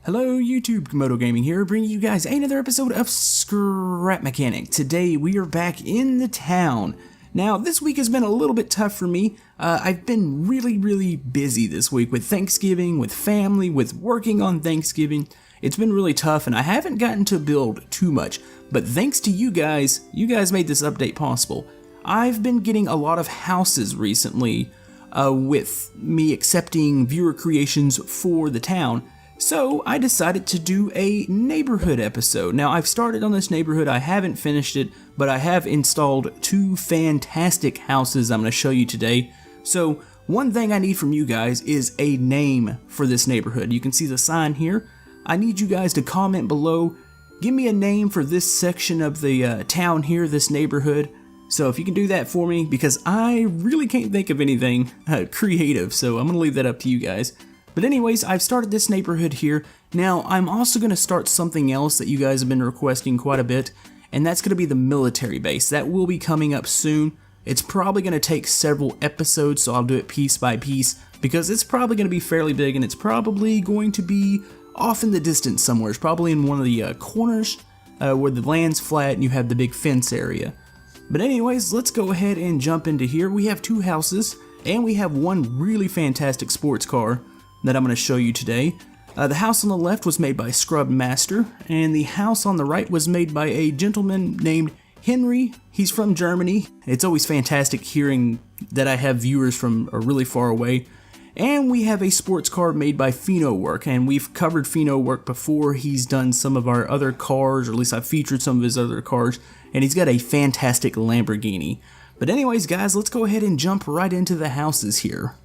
Hello YouTube, Komodo Gaming here, bringing you guys another episode of Scrap Mechanic. Today we are back in the town. Now this week has been a little bit tough for me. I've been really busy this week with Thanksgiving, with family, with working on Thanksgiving. It's been really tough and I haven't gotten to build too much, but thanks to you guys made this update possible. I've been getting a lot of houses recently with me accepting viewer creations for the town. So I decided to do a neighborhood episode. Now I've started on this neighborhood, I haven't finished it, but I have installed two fantastic houses I'm going to show you today. So one thing I need from you guys is a name for this neighborhood. You can see the sign here. I need you guys to comment below. Give me a name for this section of the town here, this neighborhood. So if you can do that for me, because I really can't think of anything creative, so I'm going to leave that up to you guys. But anyways, I've started this neighborhood here. Now, I'm also going to start something else that you guys have been requesting quite a bit, and that's going to be the military base. That will be coming up soon. It's probably going to take several episodes, so I'll do it piece by piece, because it's probably going to be fairly big, and it's probably going to be off in the distance somewhere. It's probably in one of the corners where the land's flat and you have the big fence area. But anyways, let's go ahead and jump into here. We have two houses, and we have one really fantastic sports car that I'm going to show you today. The house on the left was made by Scrub Master, and the house on the right was made by a gentleman named Henry. He's from Germany. It's always fantastic hearing that I have viewers from really far away. And we have a sports car made by Fino Work, and we've covered Fino Work before. He's done some of our other cars, or at least I've featured some of his other cars, and he's got a fantastic Lamborghini. But anyways, guys, let's go ahead and jump right into the houses here.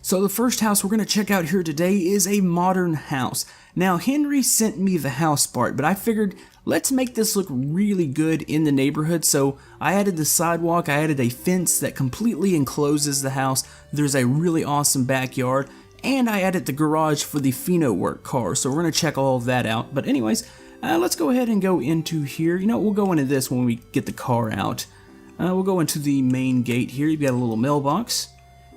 So the first house we're going to check out here today is a modern house. Now Henry sent me the house part, but I figured let's make this look really good in the neighborhood. So I added the sidewalk, I added a fence that completely encloses the house. There's a really awesome backyard, and I added the garage for the Fino Work car. So we're going to check all of that out. But anyways, let's go ahead and go into here. You know, we'll go into this when we get the car out. We'll go into the main gate here. You've got a little mailbox.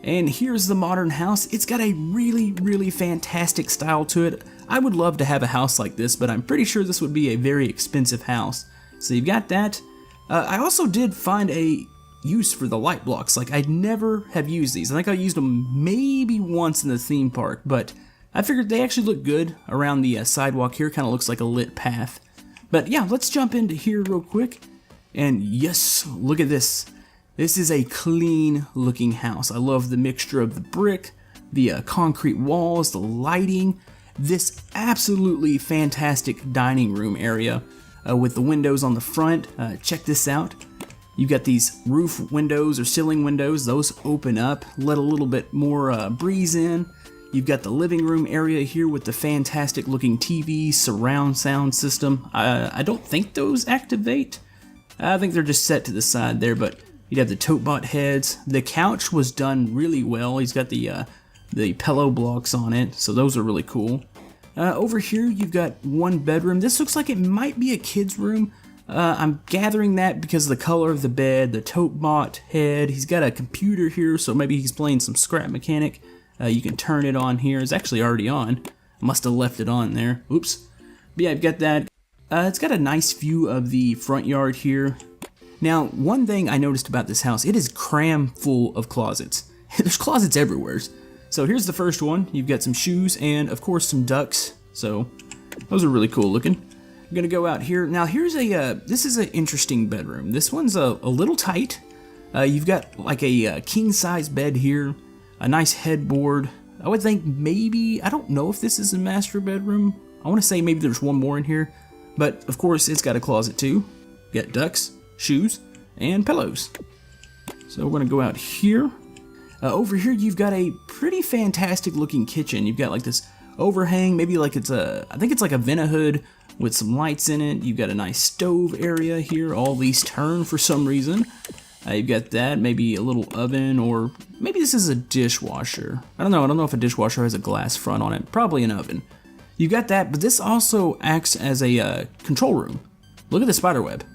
And here's the modern house. It's got a really fantastic style to it. I would love to have a house like this, but I'm pretty sure this would be a very expensive house. So you've got that. I also did find a use for the light blocks. Like, I'd never have used these. I think I used them maybe once in the theme park, but I figured they actually look good around the sidewalk here. Kind of looks like a lit path. But yeah, let's jump into here real quick. And yes, look at this. This is a clean looking house. I love the mixture of the brick, the concrete walls, the lighting, this absolutely fantastic dining room area with the windows on the front. Check this out. You've got these roof windows or ceiling windows. Those open up, let a little bit more breeze in. You've got the living room area here with the fantastic looking TV surround sound system. I don't think those activate. I think they're just set to the side there, but you'd have the tote bot heads. The couch was done really well. He's got the pillow blocks on it, so those are really cool. Over here, you've got one bedroom. This looks like it might be a kid's room. I'm gathering that because of the color of the bed, the tote bot head. He's got a computer here, so maybe he's playing some Scrap Mechanic. You can turn it on here. It's actually already on. I must have left it on there. Oops. But yeah, I've got that. It's got a nice view of the front yard here. Now, one thing I noticed about this house, it is cram full of closets. There's closets everywhere. So here's the first one. You've got some shoes and, of course, some ducks. So those are really cool looking. I'm going to go out here. Now, here's this is an interesting bedroom. This one's a little tight. You've got like a king-size bed here, a nice headboard. I would think maybe, I don't know if this is a master bedroom. I want to say maybe there's one more in here. But, of course, it's got a closet too. Got ducks, shoes, and pillows. So we're going to go out here. Over here you've got a pretty fantastic looking kitchen. You've got like this overhang, maybe like I think it's like a vent-a-hood with some lights in it. You've got a nice stove area here. All these turn for some reason. You've got that, maybe a little oven, or maybe this is a dishwasher. I don't know if a dishwasher has a glass front on it. Probably an oven. You've got that, but this also acts as a control room. Look at the spider web.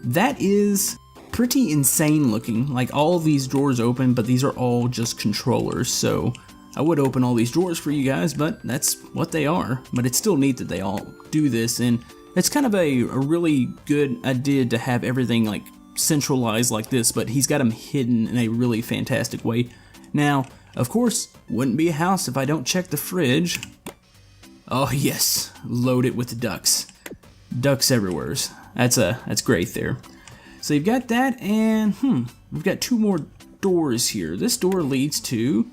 That is pretty insane looking. Like, all of these drawers open, but these are all just controllers. So I would open all these drawers for you guys, but that's what they are. But it's still neat that they all do this, and it's kind of a really good idea to have everything like centralized like this, but he's got them hidden in a really fantastic way. Now, of course, wouldn't be a house if I don't check the fridge. Oh yes, load it with ducks. Ducks everywhere. That's great there. So you've got that, and we've got 2 more doors here. This door leads to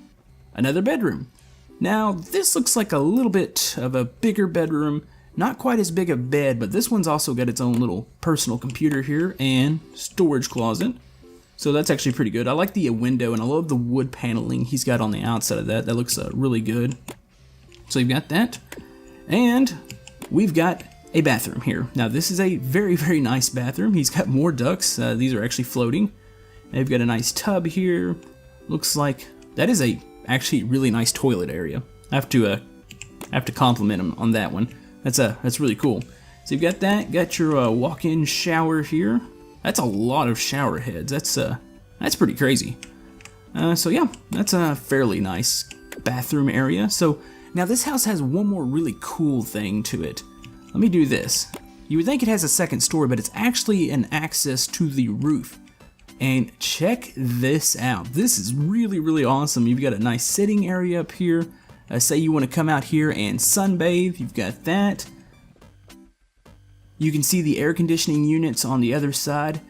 another bedroom. Now, this looks like a little bit of a bigger bedroom. Not quite as big a bed, but this one's also got its own little personal computer here and storage closet. So that's actually pretty good. I like the window, and I love the wood paneling he's got on the outside of that. That looks really good. So you've got that. And we've got a bathroom here. Now, this is a very, very nice bathroom. He's got more ducks. These are actually floating. They've got a nice tub here. Looks like that is actually really nice toilet area. I have to compliment him on that one. That's really cool. So you've got that. Got your walk-in shower here. That's a lot of shower heads. That's pretty crazy. So yeah, that's a fairly nice bathroom area. So now this house has one more really cool thing to it. Let me do this. You would think it has a second story, but it's actually an access to the roof. And check this out. This is really, really awesome. You've got a nice sitting area up here. Say you want to come out here and sunbathe. You've got that. You can see the air conditioning units on the other side.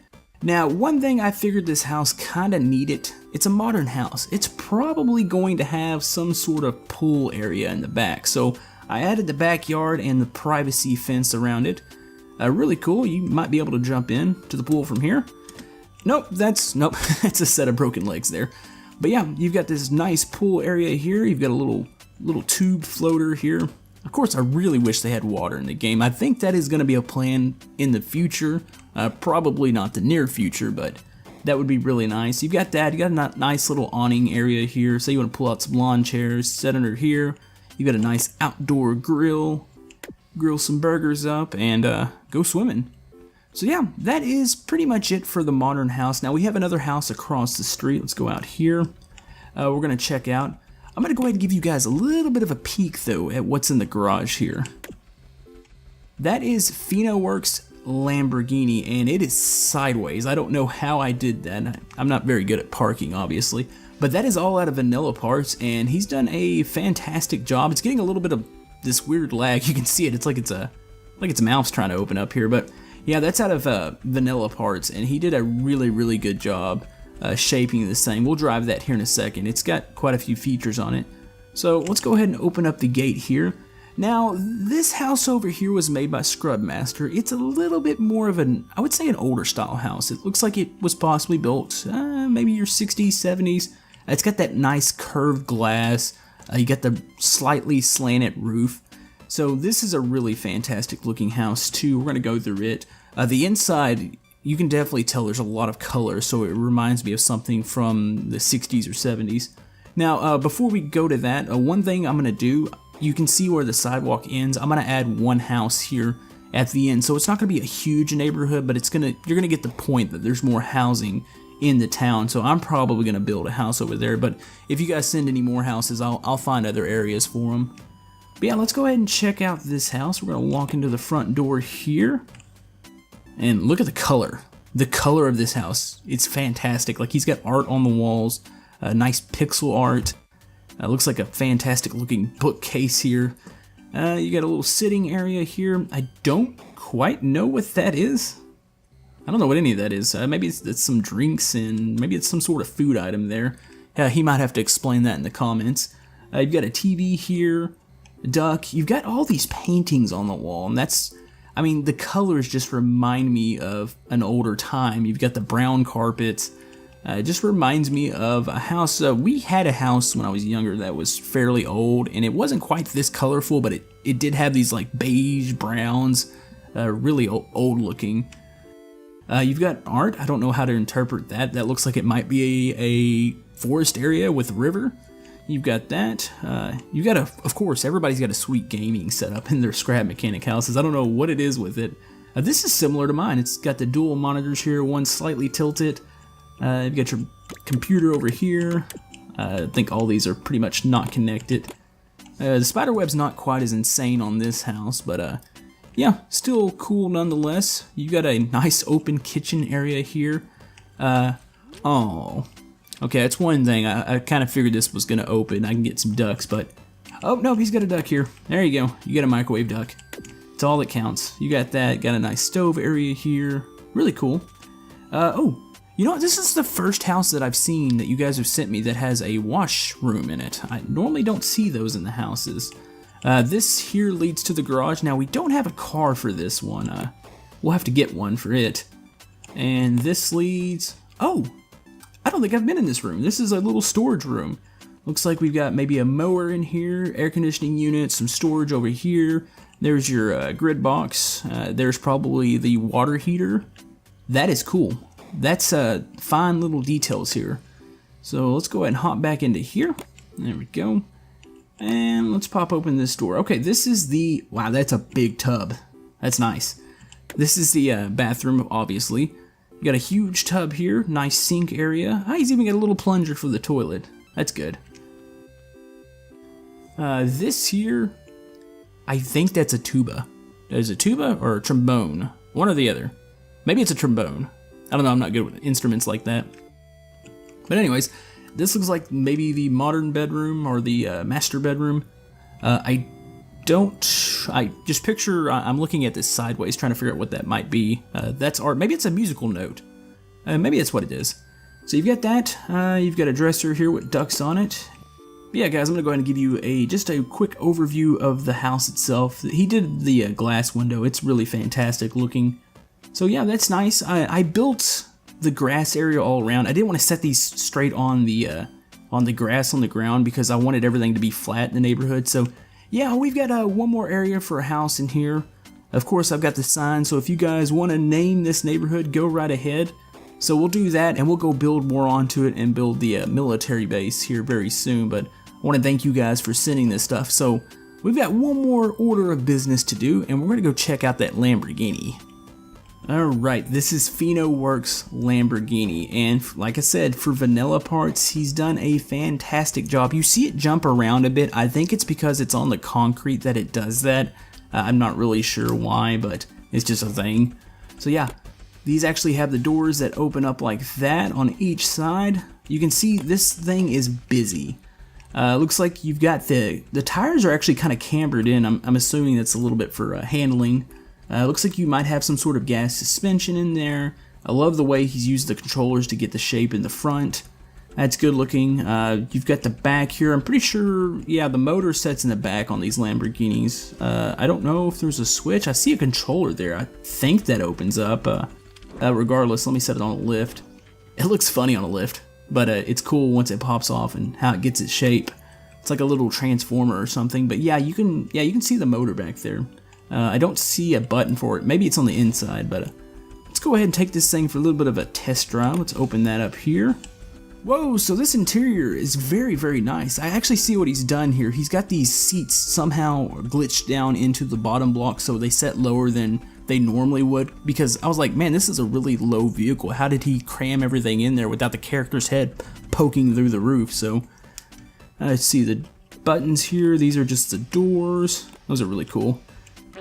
Now, one thing I figured this house kind of needed, it's a modern house. It's probably going to have some sort of pool area in the back. So I added the backyard and the privacy fence around it. Really cool. You might be able to jump in to the pool from here. Nope, that's a set of broken legs there. But yeah, you've got this nice pool area here. You've got a little tube floater here. Of course, I really wish they had water in the game. I think that is going to be a plan in the future. Probably not the near future, but that would be really nice. You've got that. You got a nice little awning area here. Say you want to pull out some lawn chairs, sit under here. You got a nice outdoor grill some burgers up, and go swimming. So yeah, that is pretty much it for the modern house. Now we have another house across the street. Let's go out here. We're going to check out. I'm going to go ahead and give you guys a little bit of a peek though at what's in the garage here. That is PhenoWorks Lamborghini, and it is sideways. I don't know how I did that. I'm not very good at parking, obviously. But that is all out of vanilla parts, and he's done a fantastic job. It's getting a little bit of this weird lag. You can see it. It's like it's a mouth's trying to open up here, but yeah, that's out of vanilla parts, and he did a really, really good job shaping this thing. We'll drive that here in a second. It's got quite a few features on it. So let's go ahead and open up the gate here. Now, this house over here was made by Scrubmaster. It's a little bit more of I would say an older style house. It looks like it was possibly built maybe your 60s, 70s. It's got that nice curved glass. You got the slightly slanted roof. So this is a really fantastic looking house too. We're going to go through it. The inside, you can definitely tell there's a lot of color, so it reminds me of something from the 60s or 70s. Now, before we go to that, one thing I'm going to do, you can see where the sidewalk ends. I'm going to add one house here at the end. So it's not going to be a huge neighborhood, but you're going to get the point that there's more housing in the town. So I'm probably going to build a house over there, but if you guys send any more houses, I'll find other areas for them. But yeah, let's go ahead and check out this house. We're going to walk into the front door here. And look at the color. The color of this house. It's fantastic. Like, he's got art on the walls. Nice pixel art. Looks like a fantastic looking bookcase here. You got a little sitting area here. I don't quite know what that is. I don't know what any of that is. Maybe it's some drinks, and maybe it's some sort of food item there. He might have to explain that in the comments. You've got a TV here. Duck. You've got all these paintings on the wall, and the colors just remind me of an older time. You've got the brown carpet. It just reminds me of a house. We had a house when I was younger that was fairly old, and it wasn't quite this colorful, but it did have these like beige browns, really old looking. You've got art. I don't know how to interpret that. That looks like it might be a forest area with a river. You've got that. You've got of course, everybody's got a sweet gaming setup in their scrap mechanic houses. I don't know what it is with it. This is similar to mine. It's got the dual monitors here, one slightly tilted. You've got your computer over here. I think all these are pretty much not connected. The spider web's not quite as insane on this house, but yeah, still cool nonetheless. You got a nice open kitchen area here. Oh, okay, that's one thing. I kind of figured this was gonna open. I can get some ducks, but oh no, he's got a duck here. There you go. You got a microwave duck. It's all that counts. You got that. Got a nice stove area here. Really cool. Oh, you know what? This is the first house that I've seen that you guys have sent me that has a washroom in it. I normally don't see those in the houses. This here leads to the garage. Now, we don't have a car for this one. We'll have to get one for it. And this leads... Oh! I don't think I've been in this room. This is a little storage room. Looks like we've got maybe a mower in here, air conditioning unit, some storage over here. There's your grid box. There's probably the water heater. That is cool. That's fine little details here. So let's go ahead and hop back into here. There we go. And let's pop open this door. Okay, this is the... Wow, that's a big tub. That's nice. This is the bathroom, obviously. You got a huge tub here. Nice sink area. Oh, he's even got a little plunger for the toilet. That's good. This here... I think that's a tuba. Is it a tuba or a trombone? One or the other. Maybe it's a trombone. I don't know, I'm not good with instruments like that. But anyways, this looks like maybe the modern bedroom or the master bedroom. I just picture, I'm looking at this sideways trying to figure out what that might be. That's art, maybe it's a musical note. Maybe that's what it is. So you've got that, you've got a dresser here with ducks on it. But yeah guys, I'm going to go ahead and give you just a quick overview of the house itself. He did the glass window, it's really fantastic looking. So yeah, that's nice. I built the grass area all around. I didn't want to set these straight on the grass on the ground because I wanted everything to be flat in the neighborhood. So yeah, we've got one more area for a house in here. Of course, I've got the sign, so if you guys want to name this neighborhood, go right ahead. So we'll do that, and we'll go build more onto it and build the military base here very soon. But I want to thank you guys for sending this stuff. So we've got one more order of business to do, and we're going to go check out that Lamborghini. Alright, this is PhenoWorks Lamborghini, and like I said, for vanilla parts, he's done a fantastic job. You see it jump around a bit. I think it's because it's on the concrete that it does that. I'm not really sure why, but it's just a thing. So yeah, these actually have the doors that open up like that on each side. You can see this thing is busy. Looks like you've got the tires are actually kind of cambered in. I'm assuming that's a little bit for handling. Looks like you might have some sort of gas suspension in there. I love the way he's used the controllers to get the shape in the front. That's good looking. You've got the back here. I'm pretty sure, yeah, the motor sets in the back on these Lamborghinis. I don't know if there's a switch. I see a controller there. I think that opens up. Regardless, let me set it on a lift. It looks funny on a lift, but it's cool once it pops off and how it gets its shape. It's like a little transformer or something. But yeah, you can see the motor back there. I don't see a button for it. Maybe it's on the inside, but let's go ahead and take this thing for a little bit of a test drive. Let's open that up here. Whoa, so this interior is very, very nice. I actually see what he's done here. He's got these seats somehow glitched down into the bottom block so they set lower than they normally would, because I was like, man, this is a really low vehicle. How did he cram everything in there without the character's head poking through the roof? So let's see the buttons here. These are just the doors. Those are really cool.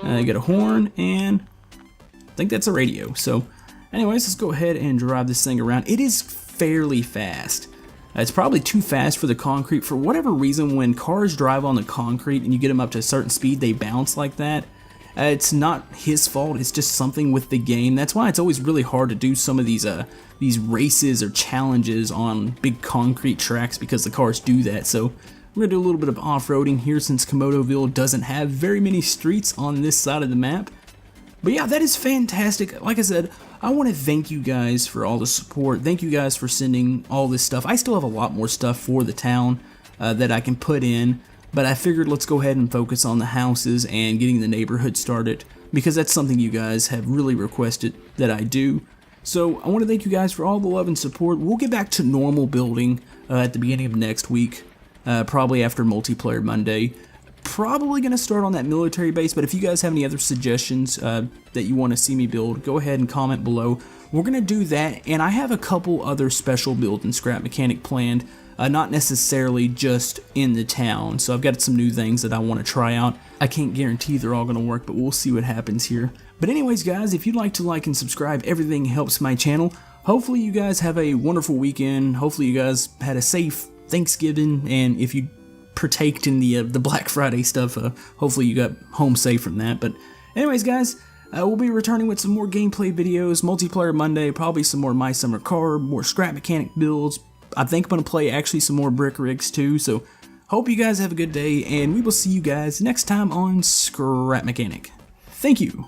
You got a horn, and I think that's a radio. So anyways, let's go ahead and drive this thing around. It is fairly fast. It's probably too fast for the concrete. For whatever reason, when cars drive on the concrete and you get them up to a certain speed, they bounce like that. It's not his fault, it's just something with the game. That's why it's always really hard to do some of these races or challenges on big concrete tracks, because the cars do that. So we're going to do a little bit of off-roading here since Komodoville doesn't have very many streets on this side of the map. But yeah, that is fantastic. Like I said, I want to thank you guys for all the support. Thank you guys for sending all this stuff. I still have a lot more stuff for the town that I can put in, but I figured let's go ahead and focus on the houses and getting the neighborhood started, because that's something you guys have really requested that I do. So I want to thank you guys for all the love and support. We'll get back to normal building at the beginning of next week. Probably after Multiplayer Monday. Probably going to start on that military base, but if you guys have any other suggestions that you want to see me build, go ahead and comment below. we're going to do that, and I have a couple other special builds in Scrap Mechanic planned, not necessarily just in the town. So I've got some new things that I want to try out. I can't guarantee they're all going to work, but we'll see what happens here. But anyways, guys, if you'd like to like and subscribe, everything helps my channel. Hopefully you guys have a wonderful weekend. Hopefully you guys had a safe Thanksgiving, and if you partaked in the Black Friday stuff, hopefully you got home safe from that. But anyways, guys, we'll be returning with some more gameplay videos, multiplayer Monday, probably some more My Summer Car, more Scrap Mechanic builds. I think I'm going to play actually some more Brick Rigs too, so hope you guys have a good day, and we will see you guys next time on Scrap Mechanic. Thank you.